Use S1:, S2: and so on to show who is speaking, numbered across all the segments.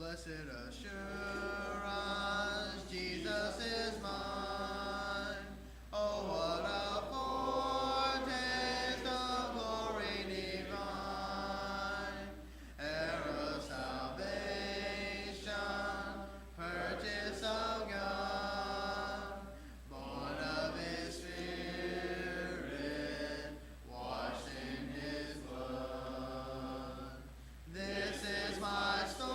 S1: Blessed assurance, Jesus is mine. Oh, what a foretaste of glory divine, heir of salvation, purchase of God, born of His Spirit, washed in His blood. This is my story,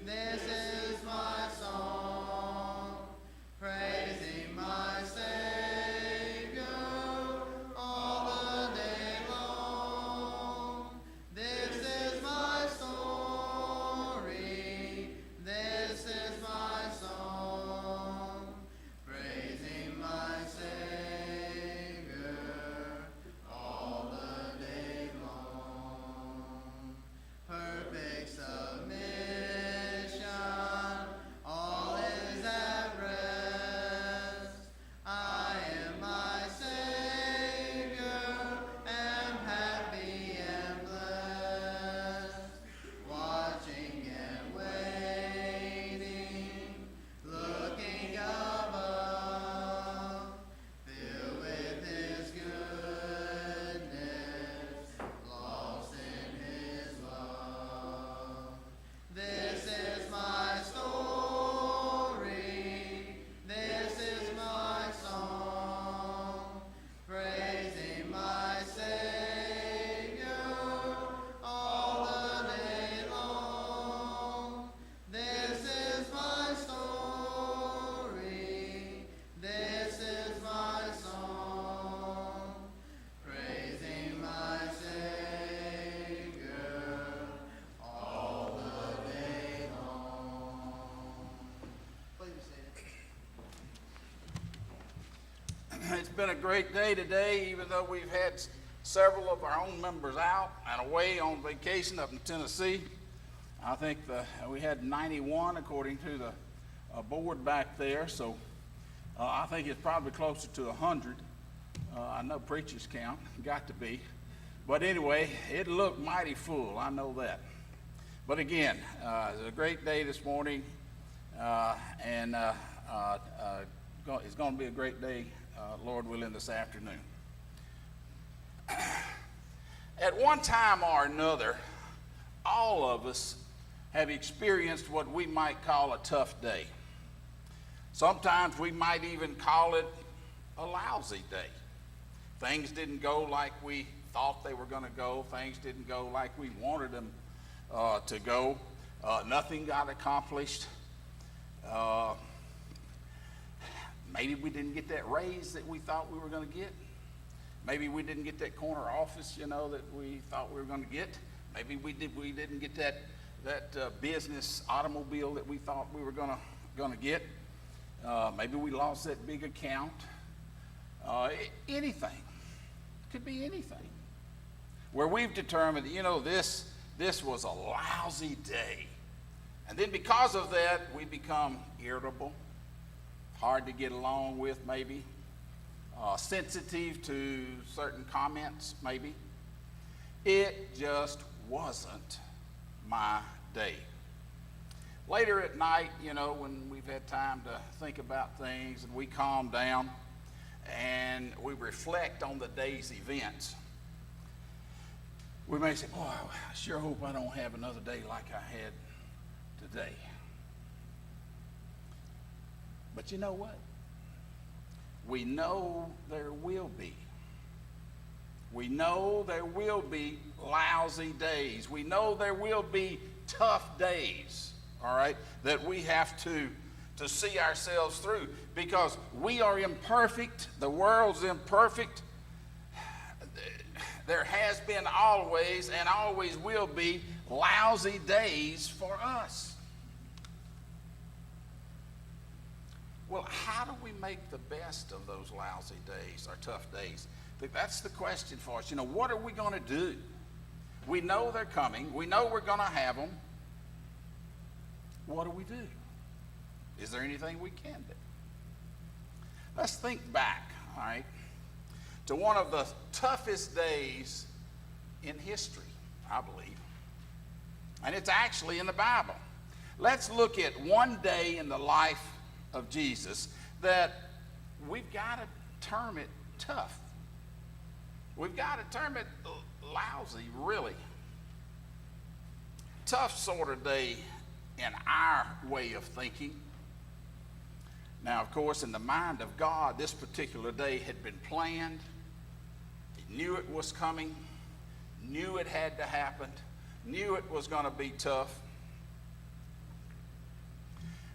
S1: this is my song, praising my Savior all the day long. This is my story, this is my song, praising my Savior all the day long. Perfect submission, all is at rest. I am my Savior, am happy and blessed, watching and waiting, looking above, filled with His goodness, lost in His love. This is my story, this is my song, praising my Savior all the day long. This is my story, this is my song, praising my Savior all the day long. Please be seated.
S2: It's been a great day today, even though we've had several of our own members out and away on vacation up in Tennessee. I think we had 91 according to the board back there, so I think it's probably closer to 100. I know preachers count, got to be. But anyway, it looked mighty full, I know that. But again, it's a great day this morning, and it's going to be a great day, Lord willing, this afternoon. At one time or another, all of us have experienced what we might call a tough day. Sometimes we might even call it a lousy day. Things didn't go like we thought they were going to go. Things didn't go like we wanted them to go. Nothing got accomplished. Maybe we didn't get that raise that we thought we were going to get. Maybe we didn't get that corner office, that we thought we were going to get. Maybe we didn't get that business automobile that we thought we were going to get. Maybe we lost that big account. Anything. Could be anything. Where we've determined, this was a lousy day. And then because of that, we become irritable, hard to get along with maybe, sensitive to certain comments maybe. It just wasn't my day. Later at night, when we've had time to think about things and we calm down and we reflect on the day's events, we may say, boy, I sure hope I don't have another day like I had today. But you know what? We know there will be. We know there will be lousy days. We know there will be tough days, all right, that we have to see ourselves through because we are imperfect. The world's imperfect. There has been always and always will be lousy days for us. Well, how do we make the best of those lousy days or tough days? That's the question for us. What are we going to do? We know they're coming. We know we're going to have them. What do we do? Is there anything we can do? Let's think back, all right, to one of the toughest days in history, I believe. And it's actually in the Bible. Let's look at one day in the life of Jesus that we've got to term it tough. We've got to term it lousy, really. Tough sort of day in our way of thinking. Now, of course, in the mind of God, this particular day had been planned. He knew it was coming, knew it had to happen, knew it was going to be tough.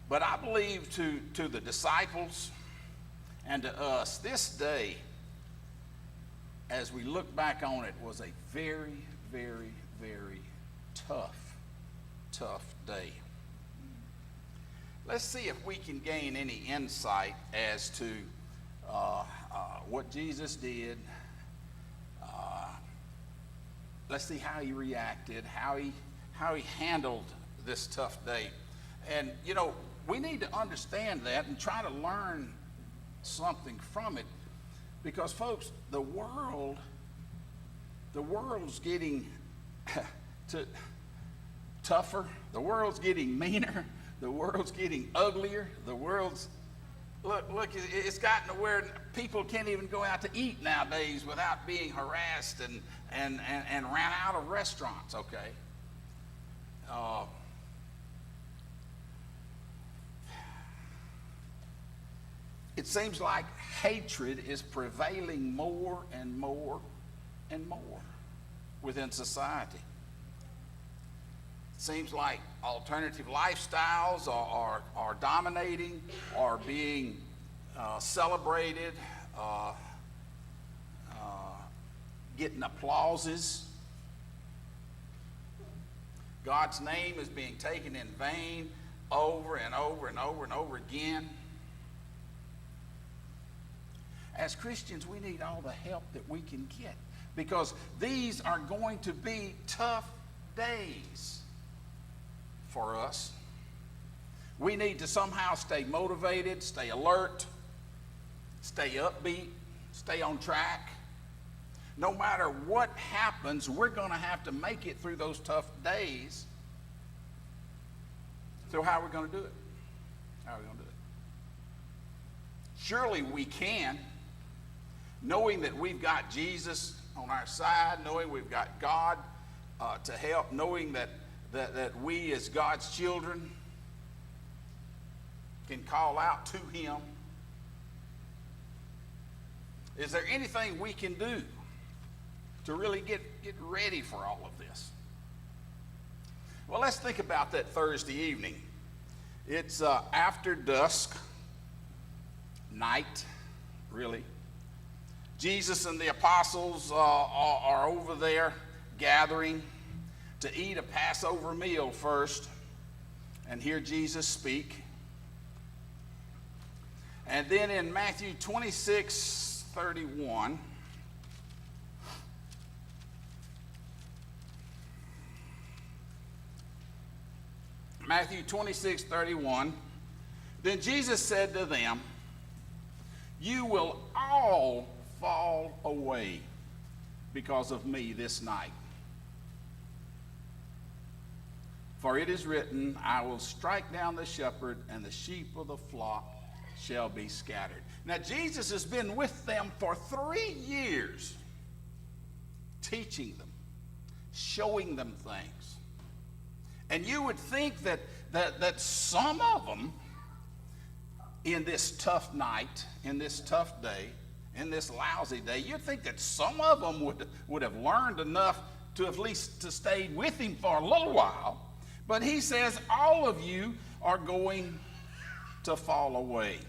S2: But I believe to the disciples and to us, this day, as we look back on it, was a very, very, very tough day. Let's see if we can gain any insight as to what Jesus did. Let's see how he reacted, how he handled this tough day. And, you know, we need to understand that and try to learn something from it. Because, folks, the world's getting tougher. The world's getting meaner. The world's getting uglier. The world's, look, it's gotten to where people can't even go out to eat nowadays without being harassed and ran out of restaurants, okay? It seems like hatred is prevailing more and more and more within society. It seems like alternative lifestyles are dominating, are being celebrated, getting applauses. God's name is being taken in vain over and over and over and over again. As Christians, we need all the help that we can get, because these are going to be tough days for us. We need to somehow stay motivated, stay alert, stay upbeat, stay on track. No matter what happens, we're going to have to make it through those tough days. So how are we going to do it? How are we going to do it? Surely we can, knowing that we've got Jesus on our side, knowing we've got God to help, knowing that we as God's children can call out to him. Is there anything we can do to really get ready for all of this? Well, let's think about that Thursday evening. It's after dusk, night, really. Jesus and the apostles are over there gathering to eat a Passover meal first and hear Jesus speak. And then in Matthew 26:31, Matthew 26:31, then Jesus said to them, "You will all fall away because of me this night. For it is written, I will strike down the shepherd, and the sheep of the flock shall be scattered." Now, Jesus has been with them for 3 years, teaching them, showing them things. And you would think that some of them, in this tough night, in this tough day, in this lousy day, you'd think that some of them would have learned enough to at least to stay with him for a little while. But he says, all of you are going to fall away.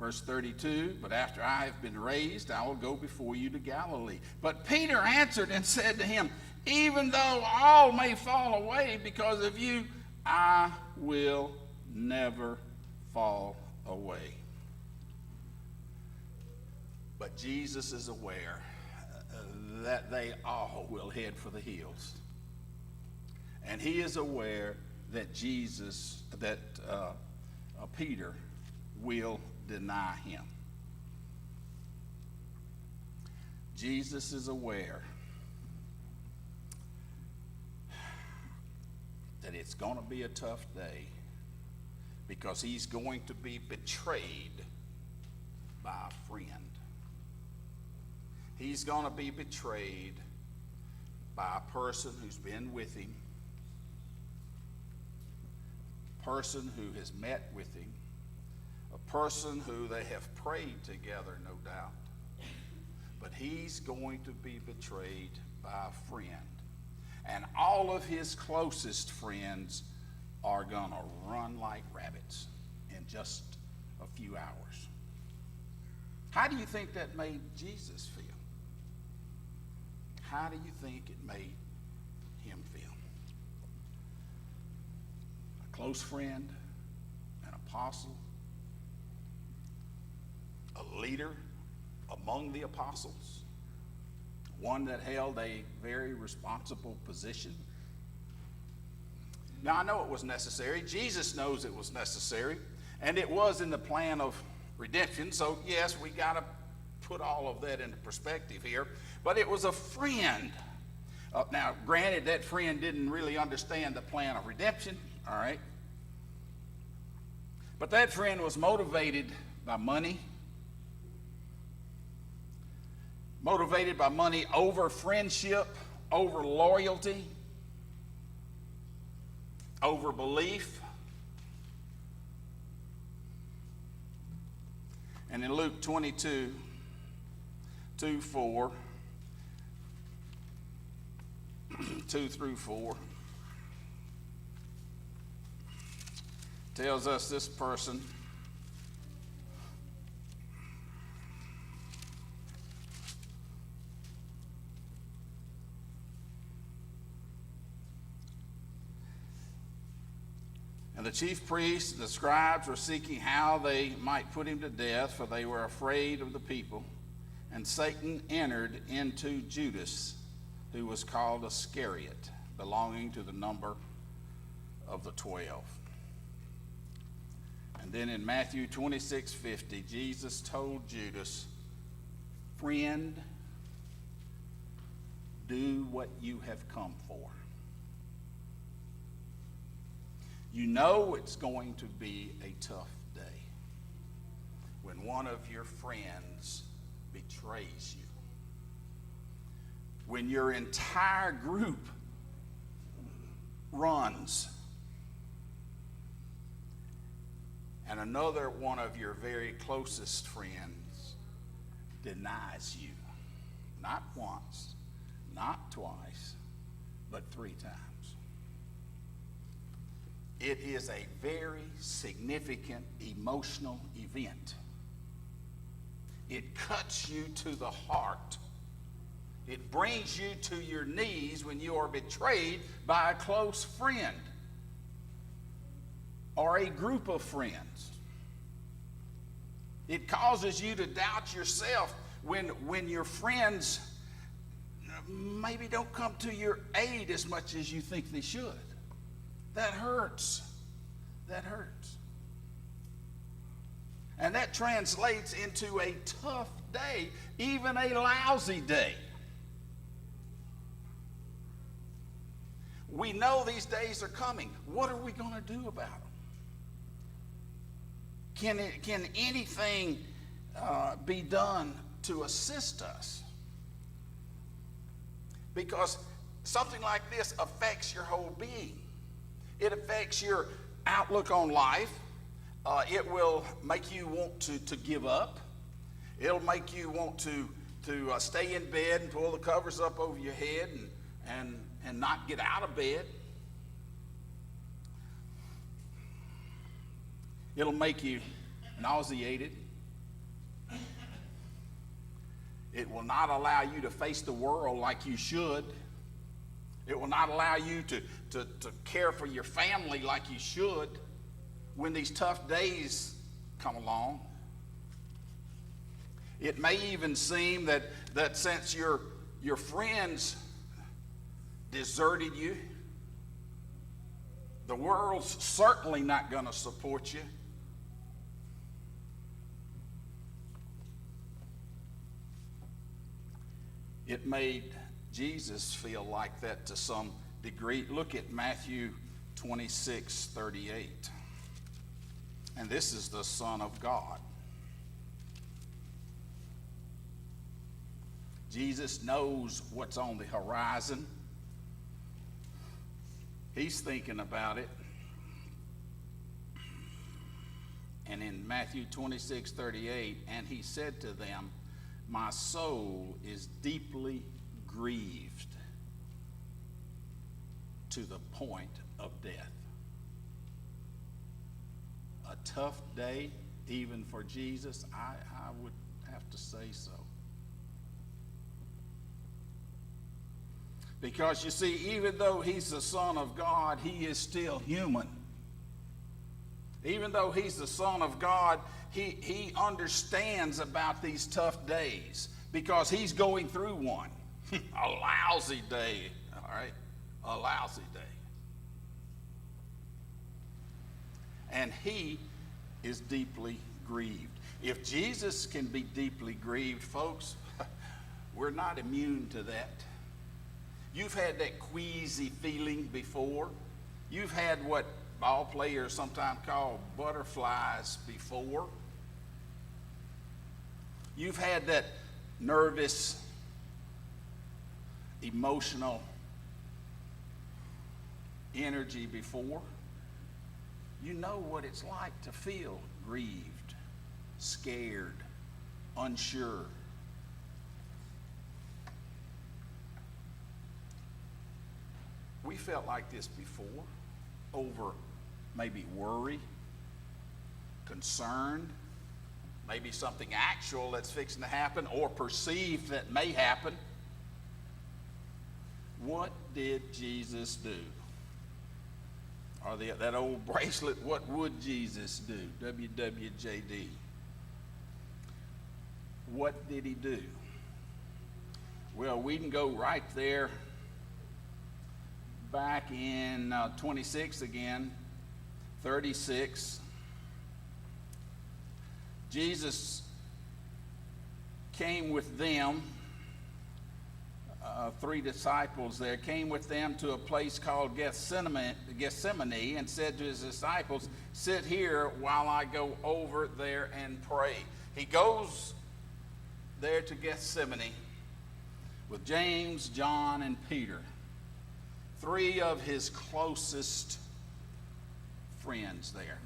S2: Verse 32, but after I have been raised, I will go before you to Galilee. But Peter answered and said to him, even though all may fall away because of you, I will never fall away. But Jesus is aware that they all will head for the hills. And he is aware that Peter will deny him. Jesus is aware going to be a tough day because he's going to be betrayed by a friend. He's going to be betrayed by a person who's been with him, a person who has met with him, a person who they have prayed together, no doubt. But he's going to be betrayed by a friend. And all of his closest friends are going to run like rabbits in just a few hours. How do you think that made Jesus feel? How do you think it made him feel? A close friend, an apostle, a leader among the apostles, one that held a very responsible position. Now, I know it was necessary. Jesus knows it was necessary, and it was in the plan of redemption. So, yes, we got to put all of that into perspective here. But it was a friend. Now, granted, that friend didn't really understand the plan of redemption, all right? But that friend was motivated by money. Motivated by money over friendship, over loyalty, over belief. And in Luke 22, 2 through 4, tells us this person and the chief priests and the scribes were seeking how they might put him to death, for they were afraid of the people. And Satan entered into Judas, who was called Iscariot, belonging to the number of the 12. And then in Matthew 26:50, Jesus told Judas, "Friend, do what you have come for." You know it's going to be a tough day when one of your friends betrays you. When your entire group runs and another one of your very closest friends denies you. Not once, not twice, but 3 times. It is a very significant emotional event. It cuts you to the heart. It brings you to your knees when you are betrayed by a close friend or a group of friends. It causes you to doubt yourself when your friends maybe don't come to your aid as much as you think they should. That hurts. That hurts. And that translates into a tough day, even a lousy day. We know these days are coming. What are we going to do about them? Can anything be done to assist us? Because something like this affects your whole being. It affects your outlook on life. It will make you want to give up. It'll make you want to stay in bed and pull the covers up over your head and not get out of bed. It'll make you nauseated. It will not allow you to face the world like you should. It will not allow you to care for your family like you should when these tough days come along. It may even seem that since your friends deserted you, the world's certainly not going to support you. It made Jesus feel like that to some degree. Look at Matthew 26:38. And this is the Son of God. Jesus knows what's on the horizon. He's thinking about it. And in Matthew 26:38, and he said to them, my soul is deeply grieved to the point of death. A tough day, even for Jesus, I would have to say so. Because you see, even though he's the Son of God, he is still human. Even though he's the Son of God, he understands about these tough days because he's going through one. A lousy day, all right? A lousy day. And he is deeply grieved. If Jesus can be deeply grieved, folks, we're not immune to that. You've had that queasy feeling before. You've had what ball players sometimes call butterflies before. You've had that nervous, emotional energy before. You know what it's like to feel grieved, scared, unsure. We felt like this before, over maybe worry, concerned, maybe something actual that's fixing to happen or perceived that may happen. What did Jesus do? Or that old bracelet, what would Jesus do? WWJD. What did he do? Well, we can go right there back in 26 again, 36. Jesus came with them, three disciples there, came with them to a place called Gethsemane and said to his disciples, sit here while I go over there and pray. He goes there to Gethsemane with James, John, and Peter, three of his closest friends there,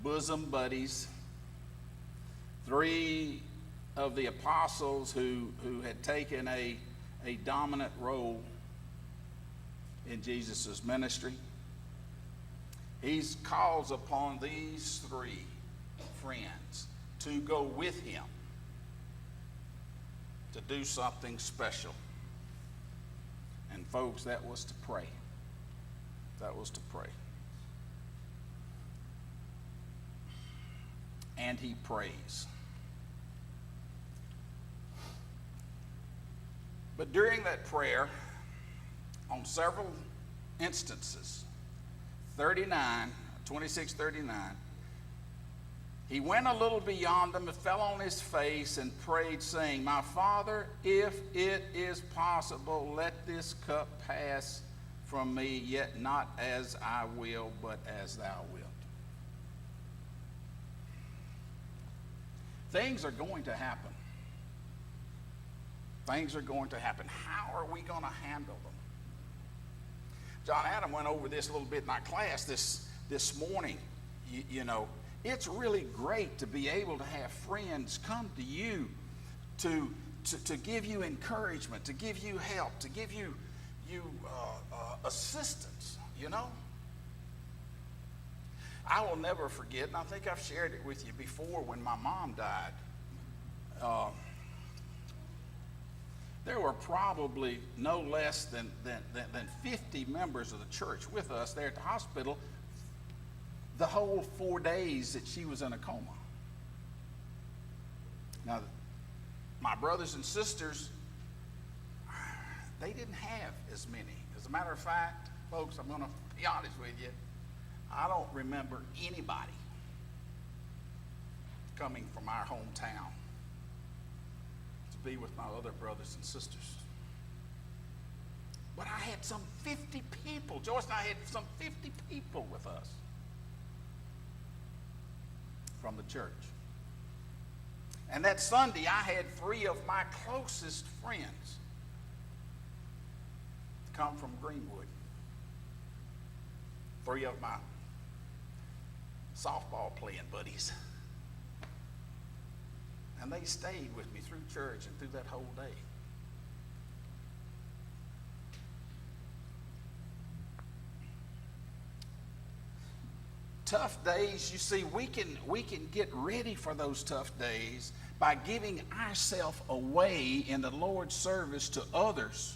S2: bosom buddies, three of the apostles who had taken a dominant role in Jesus' ministry. He calls upon these three friends to go with him to do something special. And folks, that was to pray. That was to pray. And he prays. But during that prayer, on several instances, 26:39, he went a little beyond them and fell on his face and prayed, saying, my Father, if it is possible, let this cup pass from me, yet not as I will, but as thou wilt. Things are going to happen. Things are going to happen. How are we going to handle them? John Adam went over this a little bit in our class this morning. You know, it's really great to be able to have friends come to you to give you encouragement, to give you help, to give you assistance, you know. I will never forget, and I think I've shared it with you before, when my mom died. There were probably no less than 50 members of the church with us there at the hospital the whole 4 days that she was in a coma. Now, my brothers and sisters, they didn't have as many. As a matter of fact, folks, I'm going to be honest with you, I don't remember anybody coming from our hometown to be with my other brothers and sisters. But I had some 50 people. Joyce and I had some 50 people with us from the church. And that Sunday, I had 3 of my closest friends come from Greenwood. 3 of my softball playing buddies. And they stayed with me through church and through that whole day. Tough days, you see, we can get ready for those tough days by giving ourselves away in the Lord's service to others.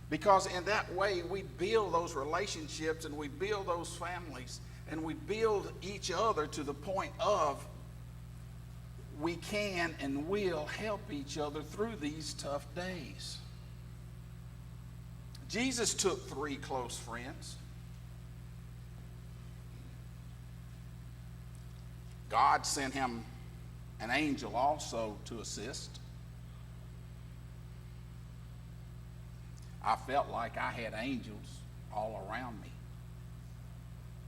S2: Because in that way, we build those relationships and we build those families and we build each other to the point of we can and will help each other through these tough days. Jesus took 3 close friends. God sent him an angel also to assist. I felt like I had angels all around me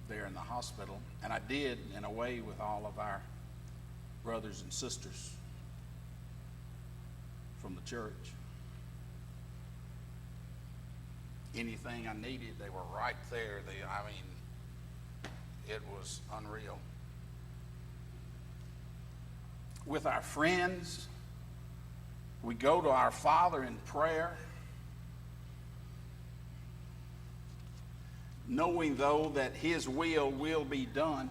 S2: there in the hospital, and I did in a way with all of our brothers and sisters from the church. Anything I needed, they were right there. It was unreal. With our friends, we go to our Father in prayer, knowing though that His will be done.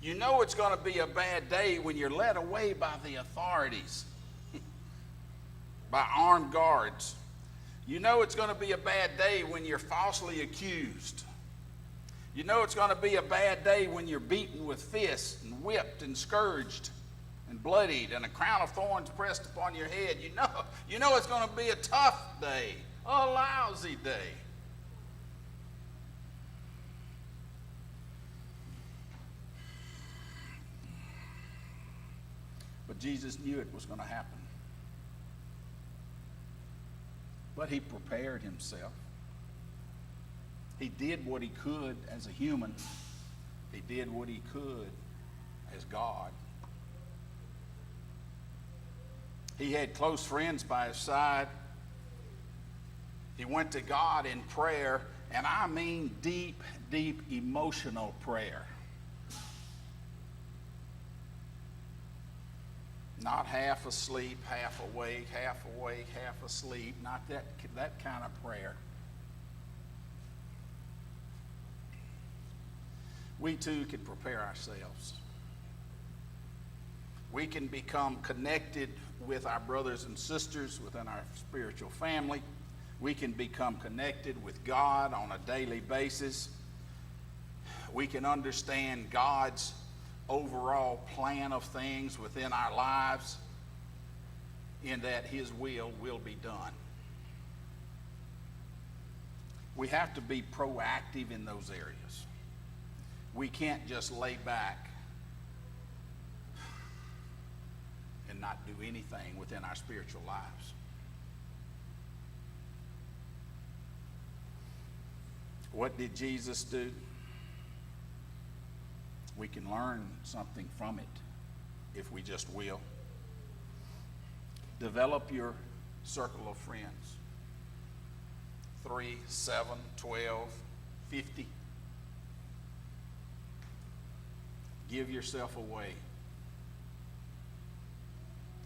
S2: You know it's going to be a bad day when you're led away by the authorities, by armed guards. You know it's going to be a bad day when you're falsely accused. You know it's going to be a bad day when you're beaten with fists and whipped and scourged and bloodied and a crown of thorns pressed upon your head. You know it's going to be a tough day, a lousy day. But Jesus knew it was going to happen. But He prepared Himself. He did what He could as a human. He did what He could as God. He had close friends by His side. He went to God in prayer, and I mean deep, deep emotional prayer. Not half asleep, half awake, half asleep. Not that kind of prayer. We too can prepare ourselves. We can become connected with our brothers and sisters within our spiritual family. We can become connected with God on a daily basis. We can understand God's overall plan of things within our lives, in that His will be done. We have to be proactive in those areas. We can't just lay back and not do anything within our spiritual lives. What did Jesus do? We can learn something from it if we just will. Develop your circle of friends. 3, 7, 12, 50. Give yourself away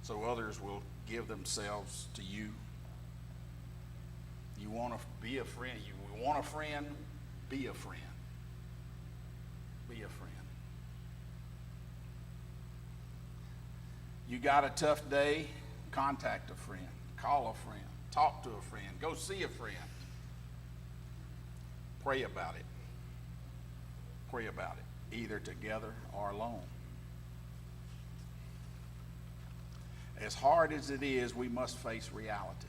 S2: so others will give themselves to you. You want to be a friend. You want a friend? Be a friend. Be a friend. You got a tough day? Contact a friend. Call a friend. Talk to a friend. Go see a friend. Pray about it. Pray about it, either together or alone. As hard as it is, we must face reality.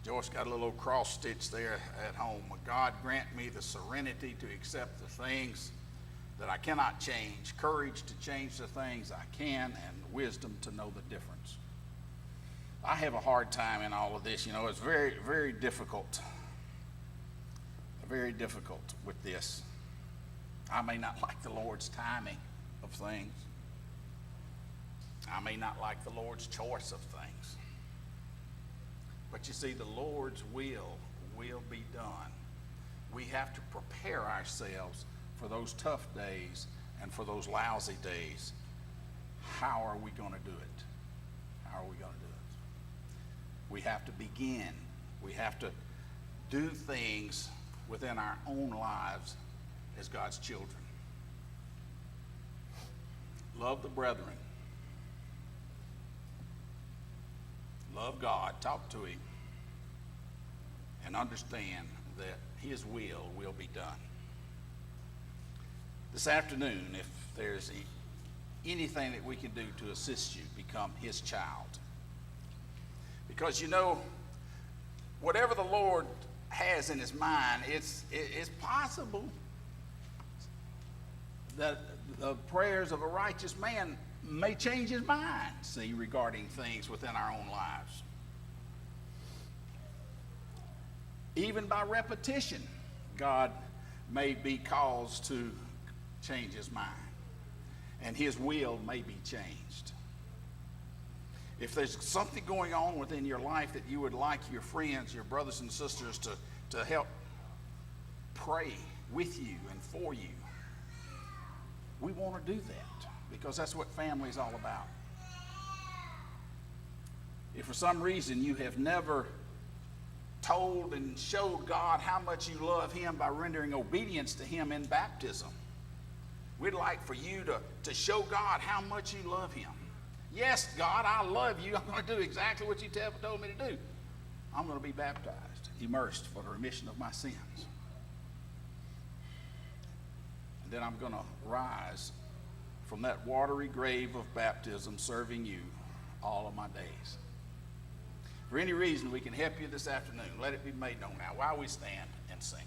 S2: Joyce got a little cross stitch there at home. God grant me the serenity to accept the things that I cannot change, courage to change the things I can, and wisdom to know the difference. I have a hard time in all of this. You know, it's very, very difficult. Very difficult with this. I may not like the Lord's timing of things. I may not like the Lord's choice of things. But you see, the Lord's will be done. We have to prepare ourselves for those tough days and for those lousy days. How are we going to do it? How are we going to do it? We have to begin. We have to do things within our own lives as God's children. Love the brethren. Love God. Talk to Him. And understand that His will be done. This afternoon, if there's anything that we can do to assist you become His child. Because you know, whatever the Lord has in His mind, it's possible that the prayers of a righteous man may change his mind, see, regarding things within our own lives. Even by repetition, God may be caused to change His mind, and His will may be changed. If there's something going on within your life that you would like your friends, your brothers and sisters to help pray with you and for you, we want to do that because that's what family is all about. If for some reason you have never told and showed God how much you love Him by rendering obedience to Him in baptism, we'd like for you to show God how much you love Him. Yes, God, I love you. I'm going to do exactly what you told me to do. I'm going to be baptized, immersed for the remission of my sins. And then I'm going to rise from that watery grave of baptism serving you all of my days. For any reason we can help you this afternoon, let it be made known now while we stand and sing.